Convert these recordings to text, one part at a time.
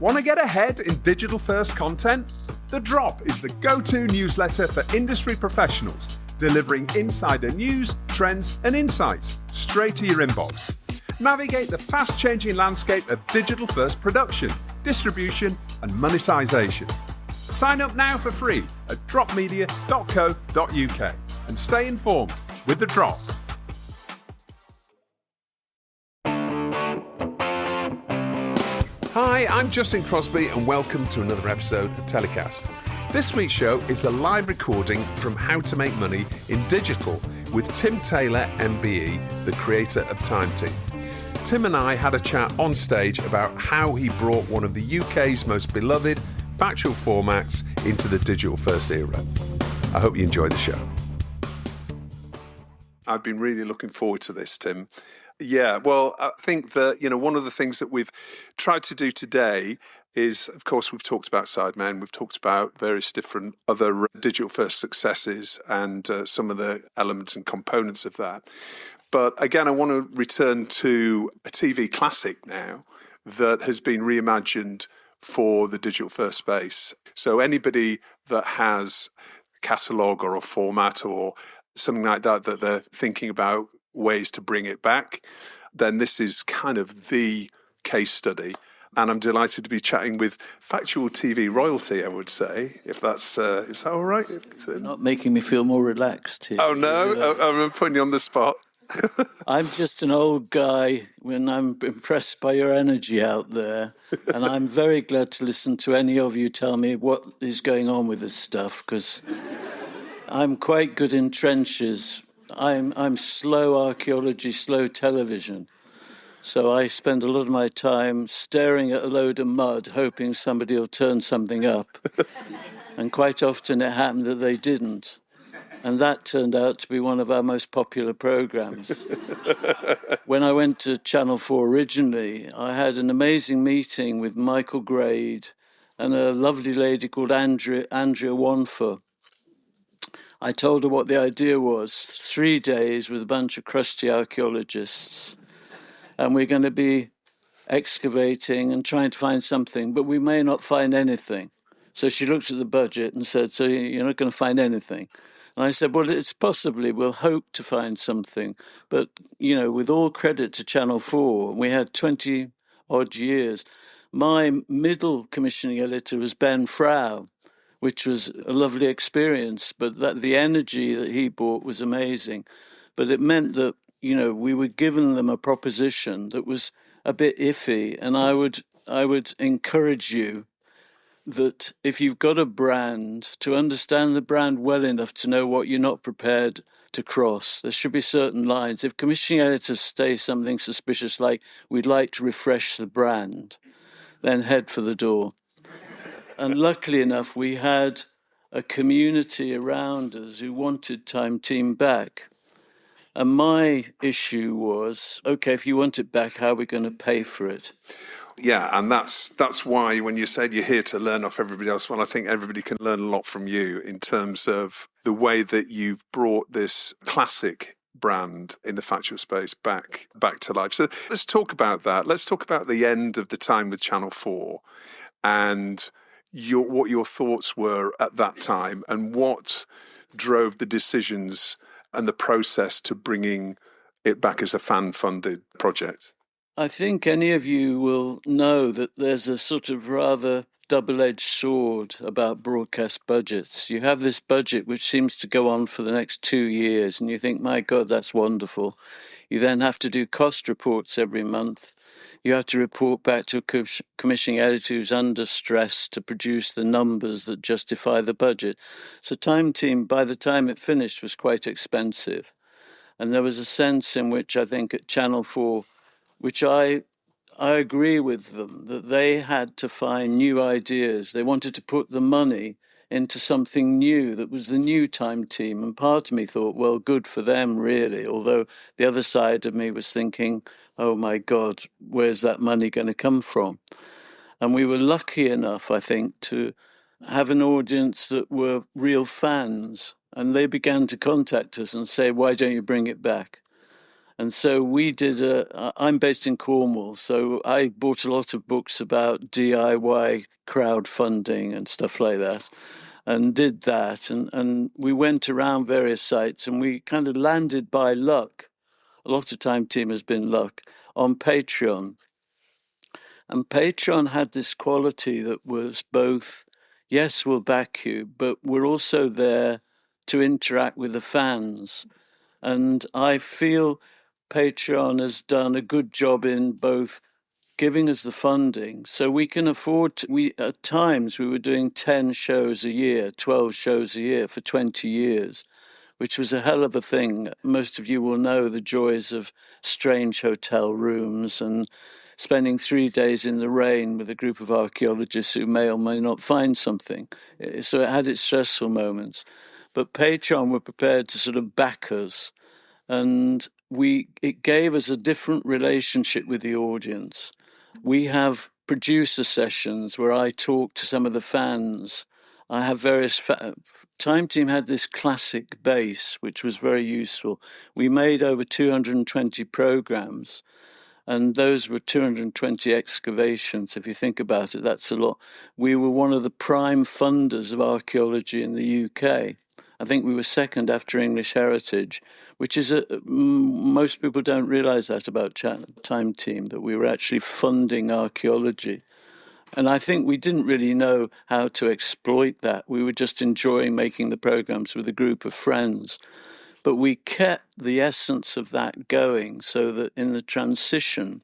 Want to get ahead in digital-first content? The Drop is the go-to newsletter for industry professionals, delivering insider news, trends, and insights straight to your inbox. Navigate the fast-changing landscape of digital-first production, distribution, and monetization. Sign up now for free at dropmedia.co.uk and stay informed with The Drop. Hi, I'm Justin Crosby and welcome to another episode of TellyCast. This week's show is a live recording from How to Make Money in Digital with Tim Taylor MBE, the creator of Time Team. Tim and I had a chat on stage about how he brought one of the UK's most beloved factual formats into the digital-first era. I hope you enjoy the show. I've been really looking forward to this, Tim. Yeah, well, I think that, one of the things that we've tried to do today is, of course, we've talked about Sidemen, we've talked about various different other digital-first successes and some of the elements and components of that. But again, I want to return to a TV classic now that has been reimagined for the digital-first space. So anybody that has a catalogue or a format or something like that they're thinking about ways to bring it back, then this is kind of the case study. And I'm delighted to be chatting with factual TV royalty, I would say, if that's is that all right? You're not making me feel more relaxed here. Oh, no? I'm putting you on the spot. I'm just an old guy when I'm impressed by your energy out there. And I'm very glad to listen to any of you tell me what is going on with this stuff, because I'm quite good in trenches. I'm slow archaeology, slow television. So I spend a lot of my time staring at a load of mud, hoping somebody will turn something up. And quite often it happened that they didn't. And that turned out to be one of our most popular programmes. When I went to Channel 4 originally, I had an amazing meeting with Michael Grade and a lovely lady called Andrea Wanfor. I told her what the idea was, 3 days with a bunch of crusty archaeologists. And we're going to be excavating and trying to find something, but we may not find anything. So she looked at the budget and said, so you're not going to find anything? And I said, well, it's possibly, we'll hope to find something. But, with all credit to Channel 4, we had 20-odd years. My middle commissioning editor was Ben Frau, which was a lovely experience, but the energy that he brought was amazing. But it meant that, we were given them a proposition that was a bit iffy, and I would encourage you that if you've got a brand, to understand the brand well enough to know what you're not prepared to cross. There should be certain lines. If commissioning editors say something suspicious like, we'd like to refresh the brand, then head for the door. And luckily enough, we had a community around us who wanted Time Team back. And my issue was, okay, if you want it back, how are we going to pay for it? Yeah, and that's why when you said you're here to learn off everybody else, well, I think everybody can learn a lot from you in terms of the way that you've brought this classic brand in the factual space back to life. So let's talk about that. Let's talk about the end of the time with Channel 4 and what your thoughts were at that time and what drove the decisions and the process to bringing it back as a fan-funded project. I think any of you will know that there's a sort of rather double-edged sword about broadcast budgets. You have this budget which seems to go on for the next 2 years, and you think, my God, that's wonderful. You then have to do cost reports every month. You have to report back to a commissioning editor who's under stress to produce the numbers that justify the budget. So Time Team, by the time it finished, was quite expensive. And there was a sense in which I think at Channel 4, which I agree with them, that they had to find new ideas. They wanted to put the money into something new that was the new Time Team. And part of me thought, well, good for them, really. Although the other side of me was thinking, oh, my God, where's that money going to come from? And we were lucky enough, I think, to have an audience that were real fans. And they began to contact us and say, why don't you bring it back? And so we did I'm based in Cornwall, so I bought a lot of books about DIY crowdfunding and stuff like that, and did that. And we went around various sites, and we kind of landed by luck. A lot of Time Team has been luck on Patreon. And Patreon had this quality that was both, yes, we'll back you, but we're also there to interact with the fans. And I feel Patreon has done a good job in both giving us the funding so we can afford to, at times we were doing 10 shows a year, 12 shows a year for 20 years, which was a hell of a thing. Most of you will know the joys of strange hotel rooms and spending 3 days in the rain with a group of archaeologists who may or may not find something. So it had its stressful moments. But Patreon were prepared to sort of back us, and it gave us a different relationship with the audience. We have producer sessions where I talk to some of the fans. I have various Time Team had this classic base, which was very useful. We made over 220 programs, and those were 220 excavations. If you think about it, that's a lot. We were one of the prime funders of archaeology in the UK. I think we were second after English Heritage, which is most people don't realise that about Time Team, that we were actually funding archaeology. And I think we didn't really know how to exploit that. We were just enjoying making the programs with a group of friends. But we kept the essence of that going so that in the transition,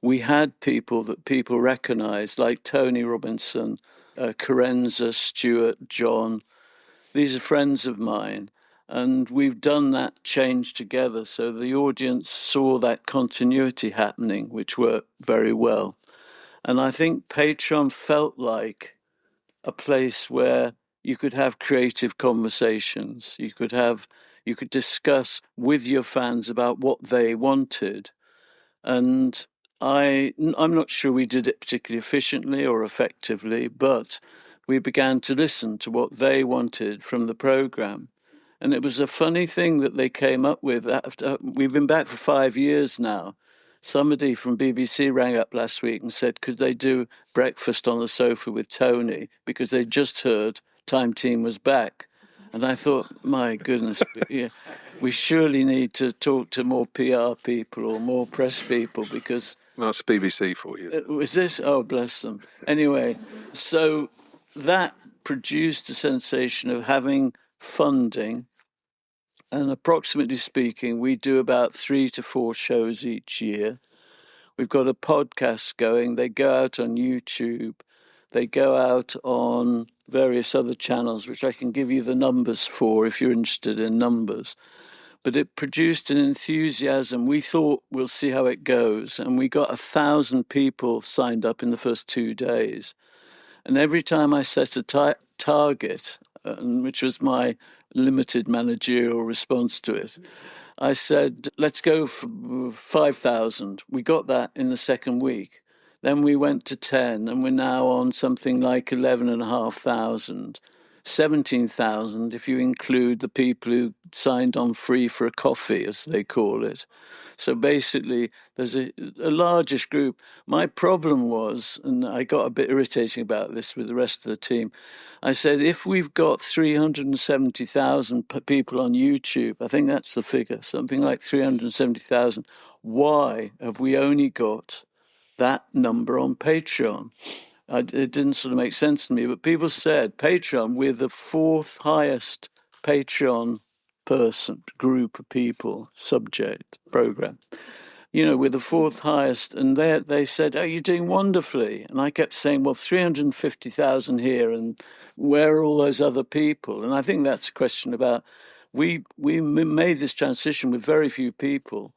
we had people that people recognised, like Tony Robinson, Carenza, Stuart, John. These are friends of mine. And we've done that change together. So the audience saw that continuity happening, which worked very well. And I think Patreon felt like a place where you could have creative conversations. You could discuss with your fans about what they wanted. And I'm not sure we did it particularly efficiently or effectively, but we began to listen to what they wanted from the program. And it was a funny thing that they came up with. We've been back for 5 years now. Somebody from BBC rang up last week and said, could they do breakfast on the sofa with Tony? Because they just heard Time Team was back. And I thought, my goodness, we surely need to talk to more PR people or more press people, because... That's BBC for you. Was this? Oh, bless them. Anyway, so that produced a sensation of having funding. And approximately speaking, we do about 3 to 4 shows each year. We've got a podcast going. They go out on YouTube. They go out on various other channels, which I can give you the numbers for if you're interested in numbers. But it produced an enthusiasm. We thought, we'll see how it goes. And we got 1,000 people signed up in the first 2 days. And every time I set a target, which was my limited managerial response to it, I said, let's go for 5,000. We got that in the second week. Then we went to 10, and we're now on something like 11,500. 17,000 if you include the people who signed on free for a coffee, as they call it. So basically, there's a largish group. My problem was, and I got a bit irritating about this with the rest of the team, I said, if we've got 370,000 people on YouTube, I think that's the figure, something like 370,000, why have we only got that number on Patreon? It didn't sort of make sense to me, but people said, Patreon, we're the 4th highest Patreon group of people, subject, program. We're the 4th highest, and they said, oh, you're doing wonderfully. And I kept saying, well, 350,000 here, and where are all those other people? And I think that's a question about, we made this transition with very few people.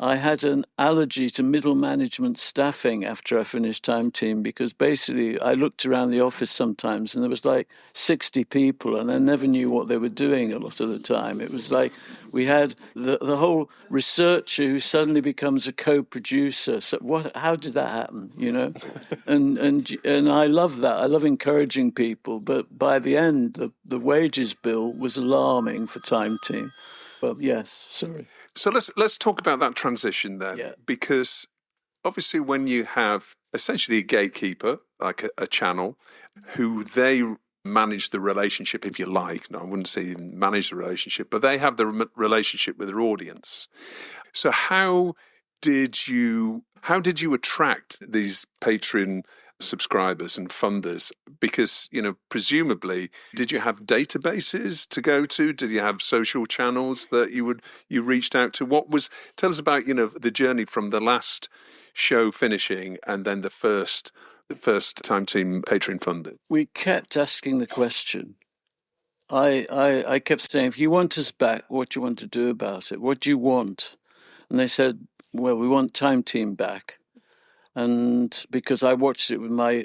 I had an allergy to middle management staffing after I finished Time Team, because basically I looked around the office sometimes and there was like 60 people and I never knew what they were doing a lot of the time. It was like we had the whole researcher who suddenly becomes a co-producer. So how did that happen, And I love that. I love encouraging people. But by the end, the wages bill was alarming for Time Team. Well, yes, sorry. So let's talk about that transition then, because obviously when you have essentially a gatekeeper, like a channel, who they manage the relationship, if you like. No, I wouldn't say even manage the relationship, but they have the relationship with their audience. So how did you attract these Patreon subscribers and funders? Because, presumably, did you have databases to go to? Did you have social channels that you reached out to? Tell us about, the journey from the last show finishing and then the first Time Team Patreon funded. We kept asking the question. I kept saying, if you want us back, what do you want to do about it? What do you want? And they said, well, we want Time Team back. And because I watched it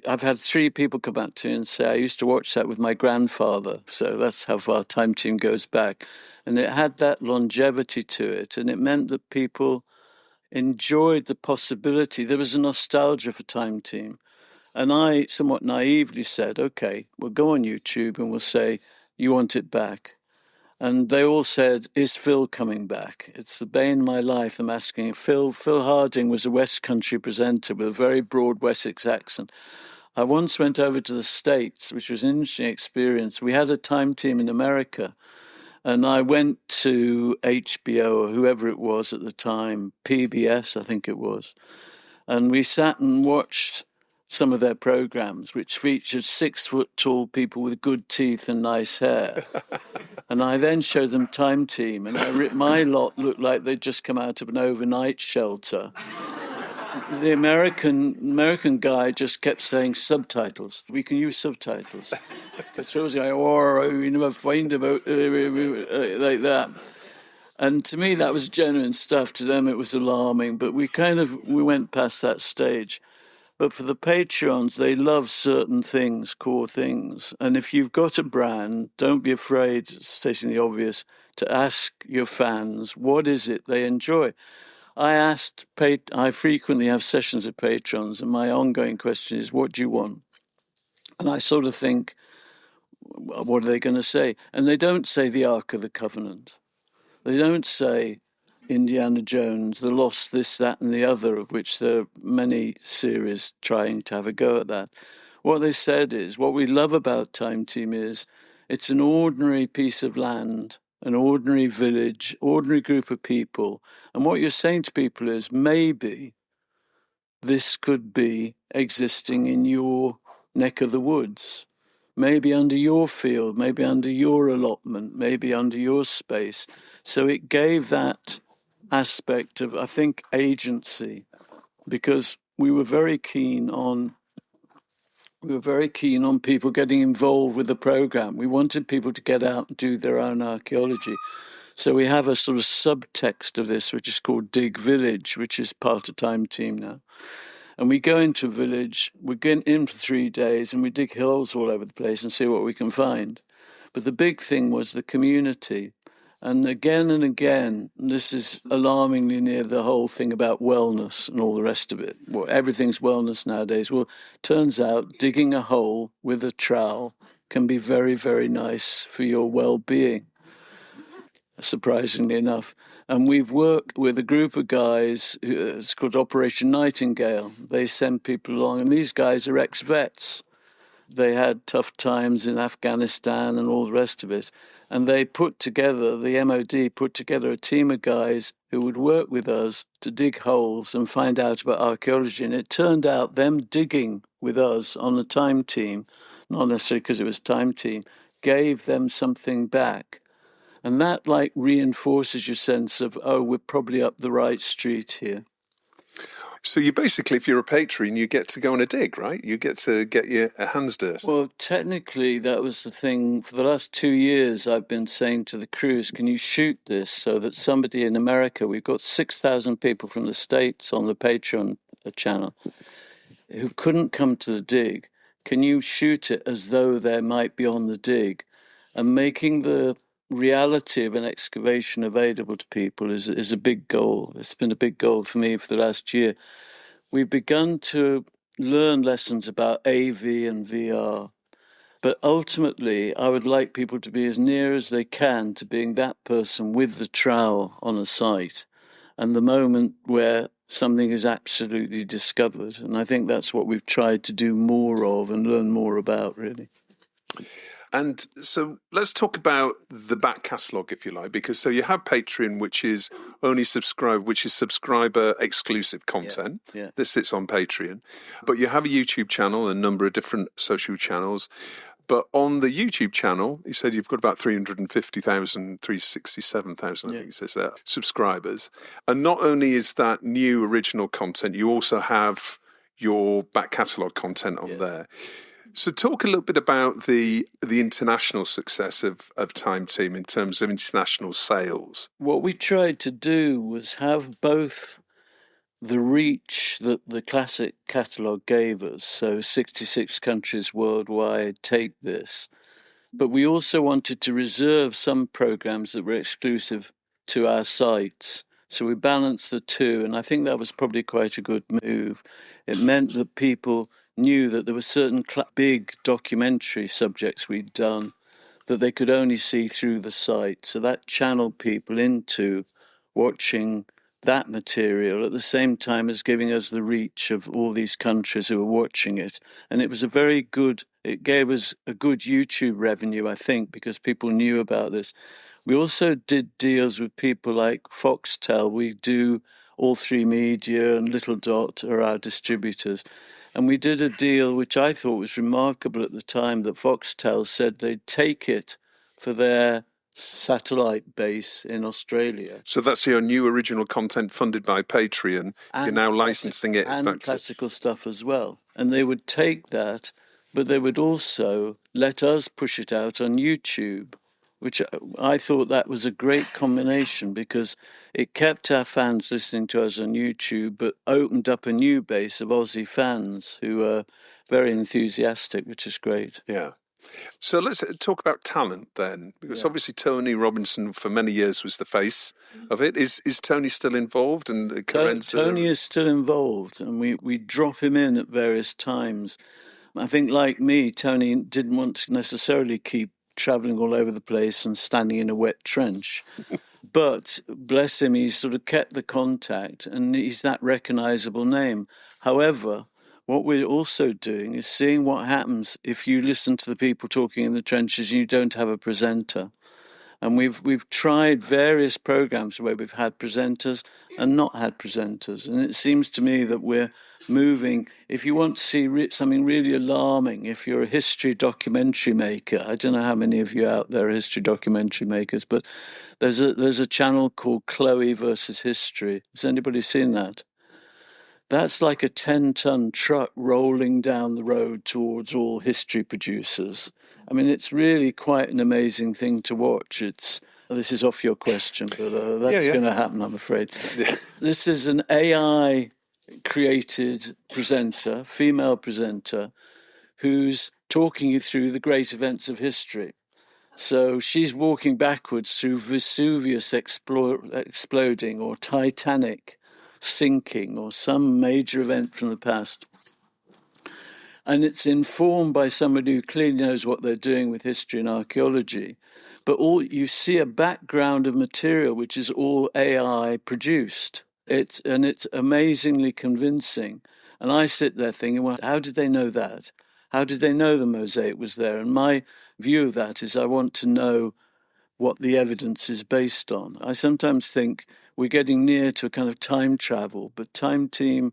I've had 3 people come up to me and say, I used to watch that with my grandfather. So that's how far Time Team goes back. And it had that longevity to it. And it meant that people enjoyed the possibility. There was a nostalgia for Time Team. And I somewhat naively said, okay, we'll go on YouTube and we'll say, you want it back. And they all said, is Phil coming back? It's the bane of my life. I'm asking. Phil Harding was a West Country presenter with a very broad Wessex accent. I once went over to the States, which was an interesting experience. We had a Time Team in America, and I went to HBO or whoever it was at the time, PBS, I think it was, and we sat and watched some of their programs, which featured 6-foot-tall people with good teeth and nice hair. And I then showed them Time Team, and my lot looked like they'd just come out of an overnight shelter. The American guy just kept saying subtitles. We can use subtitles. Because Phil was going, you never find about like that. And to me, that was genuine stuff. To them, it was alarming. But we went past that stage. But for the Patreons, they love certain things, core things. And if you've got a brand, don't be afraid, stating the obvious, to ask your fans, what is it they enjoy? I frequently have sessions with Patrons, and my ongoing question is, what do you want? And I sort of think, what are they going to say? And they don't say the Ark of the Covenant. They don't say Indiana Jones, The Lost, this, that, and the other, of which there are many series trying to have a go at that. What they said is, what we love about Time Team is, it's an ordinary piece of land, an ordinary village, ordinary group of people. And what you're saying to people is, maybe this could be existing in your neck of the woods. Maybe under your field, maybe under your allotment, maybe under your space. So it gave that aspect of, I think, agency, because we were very keen on people getting involved with the program. We wanted people to get out and do their own archaeology. So we have a sort of subtext of this, which is called Dig Village, which is part of Time Team now. And we go into a village, we get in for 3 days, and we dig holes all over the place and see what we can find. But the big thing was the community. And again, this is alarmingly near the whole thing about wellness and all the rest of it. Well, everything's wellness nowadays. Well, turns out digging a hole with a trowel can be very, very nice for your well-being, surprisingly enough. And we've worked with a group of guys, it's called Operation Nightingale. They send people along, and these guys are ex-vets. They had tough times in Afghanistan and all the rest of it. And they the MOD put together a team of guys who would work with us to dig holes and find out about archaeology. And it turned out them digging with us on the Time Team, not necessarily because it was Time Team, gave them something back. And that reinforces your sense of, we're probably up the right street here. So you basically, if you're a patron, you get to go on a dig, right? You get to get your hands dirty. Well, technically, that was the thing. For the last 2 years, I've been saying to the crews, can you shoot this so that somebody in America, we've got 6,000 people from the States on the Patreon channel who couldn't come to the dig. Can you shoot it as though they might be on the dig? And making the reality of an excavation available to people is a big goal. It's been a big goal for me for the last year. We've begun to learn lessons about AV and VR. But ultimately, I would like people to be as near as they can to being that person with the trowel on a site and the moment where something is absolutely discovered. And I think that's what we've tried to do more of and learn more about, really. And so let's talk about the back catalogue, if you like, because so you have Patreon, which is subscriber exclusive content that sits on Patreon. But you have a YouTube channel, a number of different social channels. But on the YouTube channel, you said you've got about 350,000, 367,000, I think it says that, subscribers. And not only is that new original content, you also have your back catalogue content on there. So talk a little bit about the international success of Time Team in terms of international sales. What we tried to do was have both the reach that the classic catalogue gave us, so 66 countries worldwide take this, but we also wanted to reserve some programs that were exclusive to our sites. So we balanced the two, and I think that was probably quite a good move. It meant that people knew that there were certain big documentary subjects we'd done that they could only see through the site. So that channeled people into watching that material at the same time as giving us the reach of all these countries who were watching it. And it was it gave us a good YouTube revenue, I think, because people knew about this. We also did deals with people like Foxtel. We do All Three Media and Little Dot are our distributors. And we did a deal which I thought was remarkable at the time, that Foxtel said they'd take it for their satellite base in Australia. So that's your new original content funded by Patreon. You're now licensing it. And classical stuff as well. And they would take that, but they would also let us push it out on YouTube, which I thought that was a great combination because it kept our fans listening to us on YouTube, but opened up a new base of Aussie fans who are very enthusiastic, which is great. Yeah. So let's talk about talent then, because obviously Tony Robinson for many years was the face of it. Is Tony still involved? And Tony is still involved, and we drop him in at various times. I think, like me, Tony didn't want to necessarily keep travelling all over the place and standing in a wet trench. But bless him, he's sort of kept the contact and he's that recognisable name. However, what we're also doing is seeing what happens if you listen to the people talking in the trenches and you don't have a presenter. And we've tried various programs where we've had presenters and not had presenters. And it seems to me that we're moving. If you want to see something really alarming, if you're a history documentary maker, I don't know how many of you out there are history documentary makers, but there's a channel called Chloe versus History. Has anybody seen that? That's like a 10-ton truck rolling down the road towards all history producers. I mean, it's really quite an amazing thing to watch. This is off your question, but that's going to happen, I'm afraid. Yeah. This is an AI-created presenter, female presenter, who's talking you through the great events of history. So she's walking backwards through Vesuvius exploding or Titanic sinking or some major event from the past. And it's informed by somebody who clearly knows what they're doing with history and archaeology. But you see a background of material which is all AI produced. It's amazingly convincing. And I sit there thinking, well, how did they know that? How did they know the mosaic was there? And my view of that is I want to know what the evidence is based on. I sometimes think we're getting near to a kind of time travel, but Time Team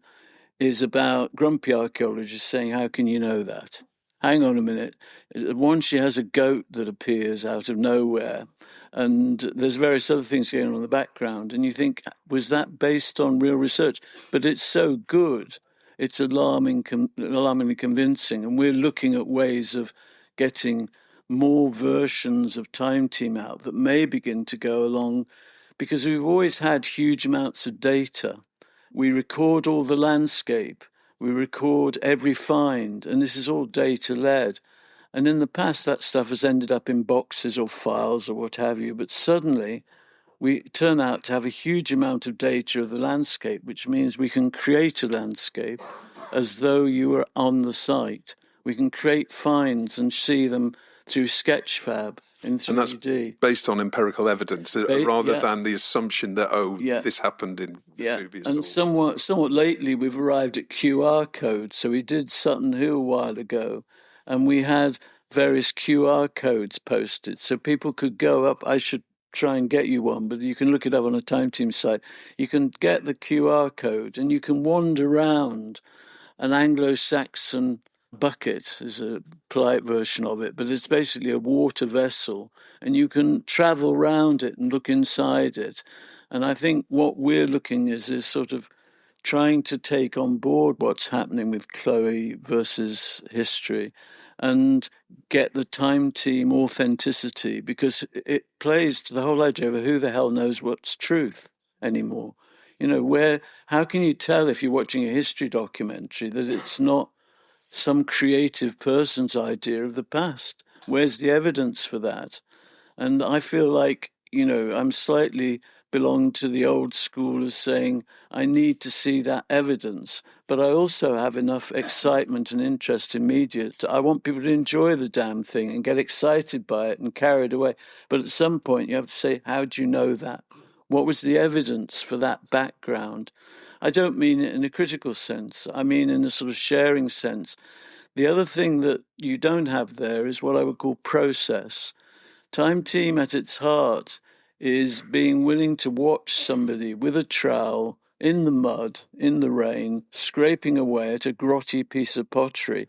is about grumpy archaeologists saying, how can you know that? Hang on a minute. One, she has a goat that appears out of nowhere, and there's various other things going on in the background, and you think, was that based on real research? But it's so good. It's alarmingly convincing, and we're looking at ways of getting more versions of Time Team out that may begin to go along, because we've always had huge amounts of data. We record all the landscape, we record every find, and this is all data-led. And in the past, that stuff has ended up in boxes or files or what have you, but suddenly we turn out to have a huge amount of data of the landscape, which means we can create a landscape as though you were on the site, We can create finds and see them through Sketchfab in 3D. And that's based on empirical evidence, rather than the assumption that, this happened in Vesuvius. And somewhat lately, we've arrived at QR codes. So we did Sutton Hoo a while ago, and we had various QR codes posted. So people could go up. I should try and get you one, but you can look it up on a Time Team site. You can get the QR code, and you can wander around an Anglo-Saxon bucket, is a polite version of it, but it's basically a water vessel, and you can travel around it and look inside it. And I think what we're looking is sort of trying to take on board what's happening with Chloe versus history and get the Time Team authenticity, because it plays to the whole idea of who the hell knows what's truth anymore. How can you tell if you're watching a history documentary that it's not some creative person's idea of the past? Where's the evidence for that? And I feel like, I'm slightly belong to the old school of saying, I need to see that evidence, but I also have enough excitement and interest in media. I want people to enjoy the damn thing and get excited by it and carried away. But at some point you have to say, how do you know that? What was the evidence for that background? I don't mean it in a critical sense. I mean in a sort of sharing sense. The other thing that you don't have there is what I would call process. Time Team at its heart is being willing to watch somebody with a trowel in the mud, in the rain, scraping away at a grotty piece of pottery.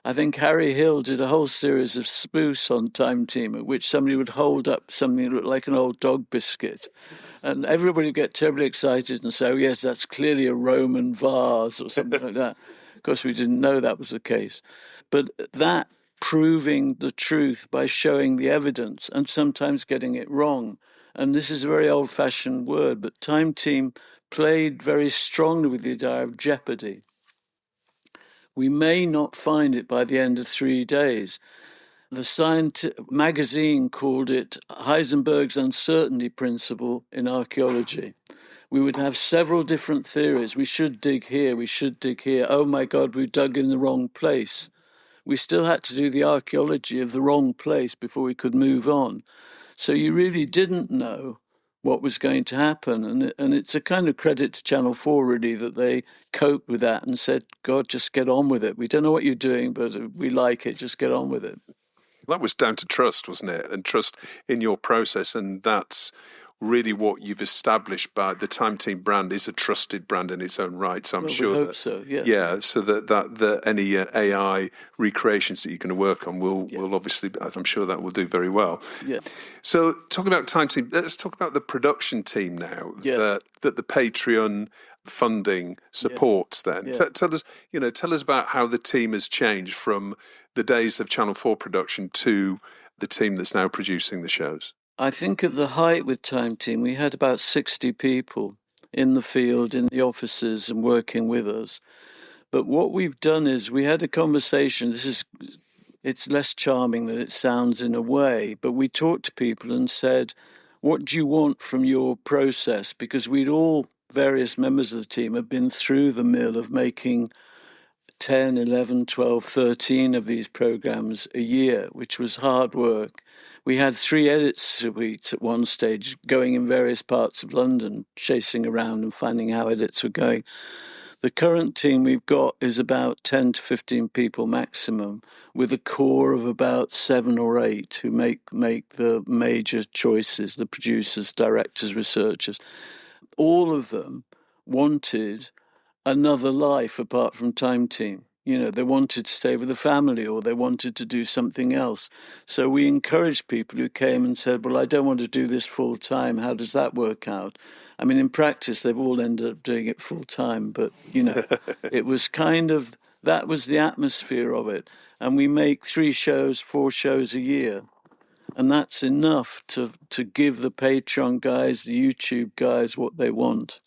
I think Harry Hill did a whole series of spoofs on Time Team at which somebody would hold up something that looked like an old dog biscuit. And everybody would get terribly excited and say, oh, yes, that's clearly a Roman vase or something like that. Of course, we didn't know that was the case. But that proving the truth by showing the evidence and sometimes getting it wrong. And this is a very old-fashioned word, but Time Team played very strongly with the idea of jeopardy. We may not find it by the end of 3 days. The Science magazine called it Heisenberg's uncertainty principle in archaeology. We would have several different theories. We should dig here, we should dig here. Oh my God, we dug in the wrong place. We still had to do the archaeology of the wrong place before we could move on. So you really didn't know what was going to happen. And it's a kind of credit to Channel 4, really, that they coped with that and said, God, just get on with it. We don't know what you're doing, but we like it. Just get on with it. That was down to trust, wasn't it? And trust in your process. And that's really what you've established by the Time Team brand is a trusted brand in its own right. So I'm sure we hope so, yeah. Yeah, so that any AI recreations that you're going to work on will obviously, I'm sure that will do very well. Yeah. So talking about Time Team, let's talk about the production team now that the Patreon funding supports then. Yeah. Tell us about how the team has changed from the days of Channel 4 production to the team that's now producing the shows. I think at the height with Time Team, we had about 60 people in the field, in the offices and working with us. But what we've done is we had a conversation. It's less charming than it sounds in a way, but we talked to people and said, what do you want from your process? Because various members of the team have been through the mill of making 10, 11, 12, 13 of these programs a year, which was hard work. We had 3 edit suites at one stage going in various parts of London, chasing around and finding how edits were going. The current team we've got is about 10 to 15 people maximum, with a core of about 7 or 8 who make the major choices, the producers, directors, researchers. All of them wanted another life apart from Time Team. They wanted to stay with the family or they wanted to do something else. So we encouraged people who came and said, well, I don't want to do this full time. How does that work out? I mean, in practice, they've all ended up doing it full time. But, it was that was the atmosphere of it. And we make 3 shows, 4 shows a year. And that's enough to give the Patreon guys, the YouTube guys, what they want.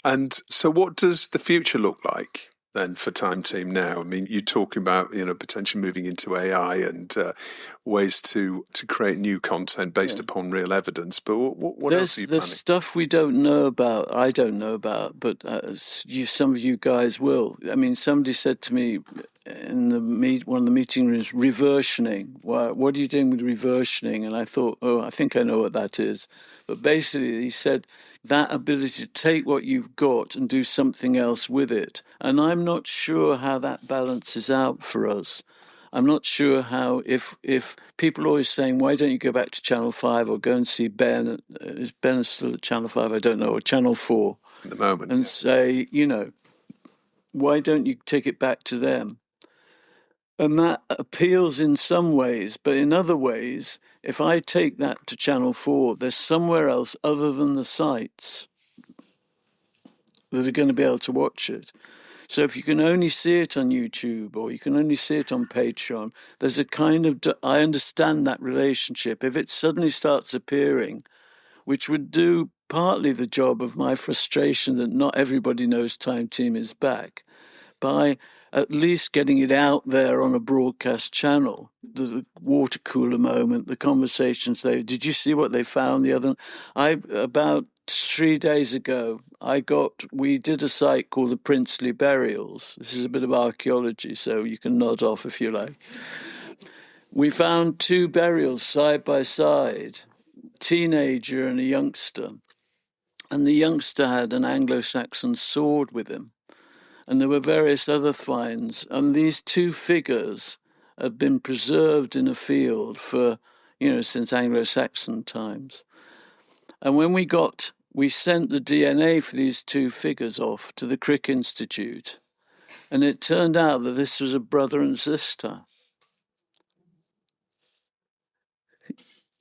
And so what does the future look like then for Time Team now? I mean, you're talking about, potentially moving into AI and ways to create new content based upon real evidence. But what else are you planning? There's stuff we don't know about, I don't know about, but some of you guys will. I mean, somebody said to me, in one of the meeting rooms, reversioning. What are you doing with reversioning? And I thought, I think I know what that is. But basically, he said that ability to take what you've got and do something else with it. And I'm not sure how that balances out for us. I'm not sure how, if people are always saying, why don't you go back to Channel 5 or go and see Ben? Is Ben still at Channel 5? I don't know, or Channel 4. At the moment. And say, why don't you take it back to them? And that appeals in some ways, but in other ways, if I take that to Channel 4, there's somewhere else other than the sites that are going to be able to watch it. So if you can only see it on YouTube or you can only see it on Patreon, there's a kind of, I understand that relationship. If it suddenly starts appearing, which would do partly the job of my frustration that not everybody knows Time Team is back, by at least getting it out there on a broadcast channel, the water cooler moment, the conversations there. Did you see what they found the other? About 3 days ago, we did a site called the Princely Burials. This is a bit of archaeology, so you can nod off if you like. We found 2 burials side by side, teenager and a youngster. And the youngster had an Anglo-Saxon sword with him. And there were various other finds. And these 2 figures have been preserved in a field for, since Anglo-Saxon times. And when we sent the DNA for these 2 figures off to the Crick Institute. And it turned out that this was a brother and sister.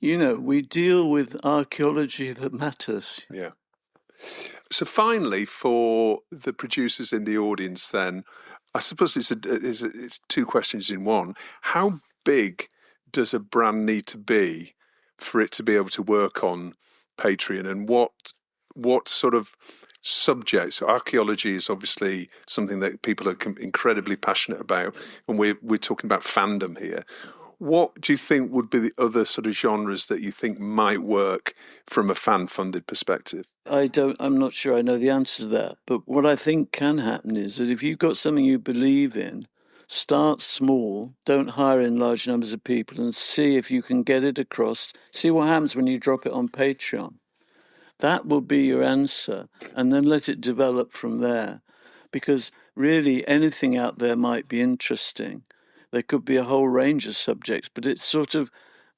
We deal with archaeology that matters. Yeah. So finally, for the producers in the audience then, I suppose it's 2 questions in one. How big does a brand need to be for it to be able to work on Patreon? And what sort of subjects? Archaeology is obviously something that people are incredibly passionate about, and we're talking about fandom here. What do you think would be the other sort of genres that you think might work from a fan-funded perspective? I'm not sure I know the answer to that. But what I think can happen is that if you've got something you believe in, start small, don't hire in large numbers of people, and see if you can get it across. See what happens when you drop it on Patreon. That will be your answer. And then let it develop from there. Because really anything out there might be interesting. There could be a whole range of subjects, but it's sort of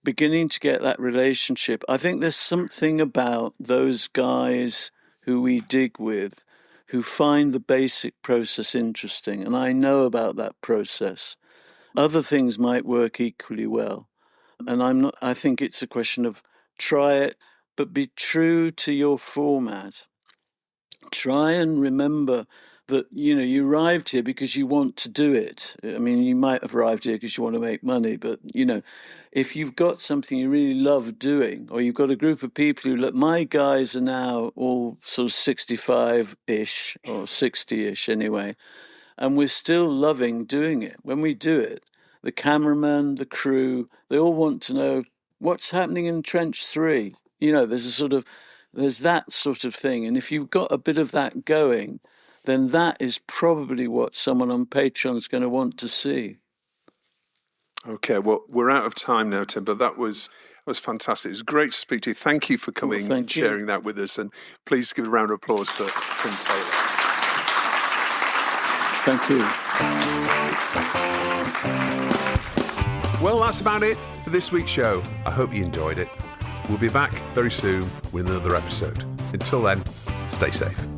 beginning to get that relationship. I think there's something about those guys who we dig with who find the basic process interesting, and I know about that process. Other things might work equally well. And I think it's a question of try it, but be true to your format. Try and remember that, you arrived here because you want to do it. I mean, you might have arrived here because you want to make money, but, if you've got something you really love doing, or you've got a group of people who, my guys are now all sort of 65-ish, or 60-ish anyway, and we're still loving doing it. When we do it, the cameraman, the crew, they all want to know what's happening in Trench 3. There's that sort of thing. And if you've got a bit of that going, then that is probably what someone on Patreon is going to want to see. Okay, well, we're out of time now, Tim, but that was fantastic. It was great to speak to you. Thank you for coming and sharing that with us. And please give a round of applause for Tim Taylor. Thank you. Well, that's about it for this week's show. I hope you enjoyed it. We'll be back very soon with another episode. Until then, stay safe.